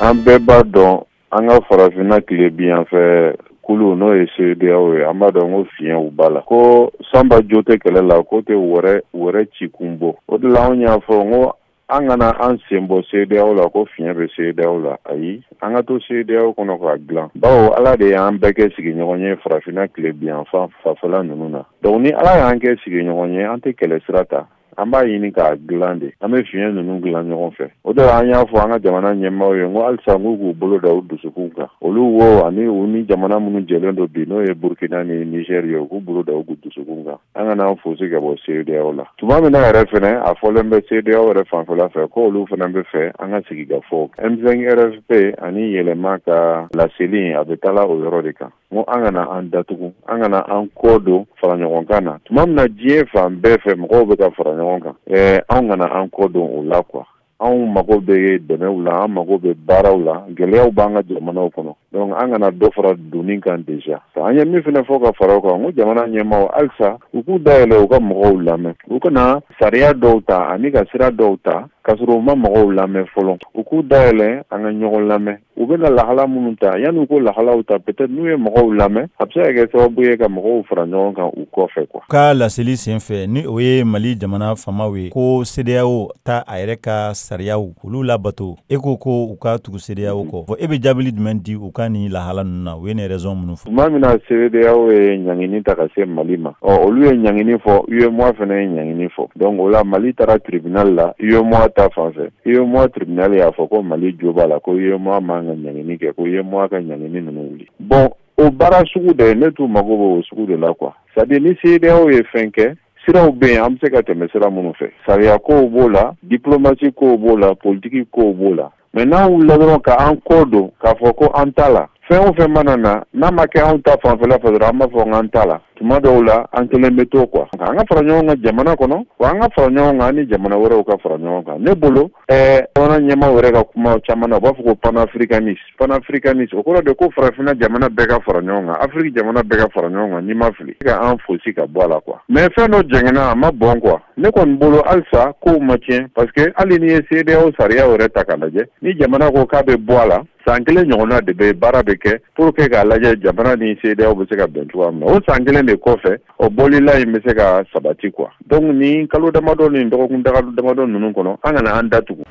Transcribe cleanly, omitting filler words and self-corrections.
An bɛɛ b'a dɔn an ka farafinna tile bi yan fɛ kulu n'o ye CEDEAO ye an b'a dɔn ko fiɲɛw b'a la ko sanba jo tɛ kɛlɛ la ko tɛ wɛrɛ ci kun bɔ o de la anw y'a fɔ ko an kana an sen bɔ CEDEAO la ko fiɲɛ bɛ CEDEAO la ayi an ka to CEDEAO kɔnɔ k'a dilan bawo ala de y'an bɛɛ kɛ sigiɲɔgɔn ye farafinna tile bi yan fanfɛla ninnu na donc ni ala y'an kɛ sigiɲɔgɔn ye an tɛ kɛlɛ sira ta an b'a ɲini k'a dilan de an bɛ fiɲɛ ninnu dilan ɲɔgɔn fɛ o de la an y'a fɔ an ka jamana ɲɛmaaw ye ko halisa k'u bolo da u dusukun kan olu wo ani u ni jamana minnu jɛlen don bi n'o ye Burkina ni Niger ye u k'u bolo da u dusukun kan an kana an fosi ka bɔ CEDEAO la tuma min na yɛrɛ fɛnɛ a fɔlen bɛ CEDEAO yɛrɛ fanfɛla fɛ ko olu fana bɛ fɛ an ka sigi ka fɔ M5 RFP ani yɛlɛma ka laseli a bɛ taala o yɔrɔ de kan ko an kana an datugu an kana an kɔ don fara ɲɔgɔn kan na tuma min na diɲɛ fan bɛɛ fɛ mɔgɔw bɛ ka fara ɲɔgɔn kan anw kana an kɔ don o la quoi anw mago bɛ dɛmɛw la an mago bɛ baaraw la gɛlɛyaw b'an ka jamanaw kɔnɔ donc an kana dɔ fara donni kan déjà an ye min fana fɔ ka fara o kan ko jamana ɲɛmaaw halisa u k'u dayɛlɛ u ka mɔgɔw lamɛn u kana sariya dɔw ta ani ka sira dɔw ta k'a sɔrɔ u ma mɔgɔw lamɛn fɔlɔ u k'u dayɛlɛ an ka ɲɔgɔn lamɛn u bɛna lahala minnu ta yanni u ko lahalaw ta peut-être n'u ye mɔgɔw lamɛn a bɛ se ka kɛ sababu ye ka mɔgɔw fara ɲɔgɔn kan u kɔfɛ quoi. Ka laseli senfɛ ni o ye Mali jamana famaw ye ko CEDEAO ta a yɛrɛ ka sariyaw olu labato e ko u ka tugu CEDEAO kɔ e bɛ jaabili jumɛn di u ka ni lahala ninnu na u ye ni raison minnu fɔ. Tuma min na CEDEAO ye ɲangini ta ka se Mali ma olu ye ɲangini fɔ UEMOA fana ye ɲangini fɔ donc o la Mali taara tribunal la UEMOA ta fanfɛ UEMOA tribunal y'a fɔ ko Mali jo b'a la ko UEMOA man ka ɲangini kɛ ko UEMOA ka ɲangini ninnu wuli bon o baara sugu de ne t'u mago b'o sugu de la quoi c'est-à-dire ni CEDEAO ye fɛn kɛ siraw bɛ yen an bɛ se ka tɛmɛ sira minnu fɛ sariya kow b'o la diplomasi kow b'o la politiki kow b'o la mais n'an wulila dɔrɔn k'an kɔ don k'a fɔ ko an t'a la fɛn o fɛn mana na n'a ma kɛ anw ta fanfɛla fɛ dɔrɔn an b'a fɔ k'an t'a la tuma dɔw la an kelen bɛ to quoi an ka fara ɲɔgɔn kan jamana kɔnɔ wa an ka fara ɲɔgɔn kan an ni jamana wɛrɛw ka fara ɲɔgɔn kan ne bolo jamana ɲɛmaaw yɛrɛ ka kuma caman na u b'a fɔ ko panafricanisme o kɔrɔ de ko farafinna jamana bɛɛ ka fara ɲɔgɔn kan Afrique jamana bɛɛ ka fara ɲɔgɔn kan n'i ma fili ka an fosi ka bɔ a la quoi mais fɛn dɔ jɛngɛnna a ma bɔn quoi ne kɔni bolo halisa kow ma tiɲɛ parce que hali n'i ye CEDEAO sariya yɛrɛ ta k'a lajɛ ni jamana ko k'a bɛ bɔ a la san kelen ɲɔgɔnna de bɛ baara bɛ kɛ pour que k'a lajɛ jamana ni CEDEAO bɛ se ka bɛn cogoya min na o san kelen de kɔfɛ o bɔlila in bɛ se ka sabati quoi donc ni kalo damadɔ ni dɔgɔkun damadɔ ninnu kɔnɔ an kana an datugu.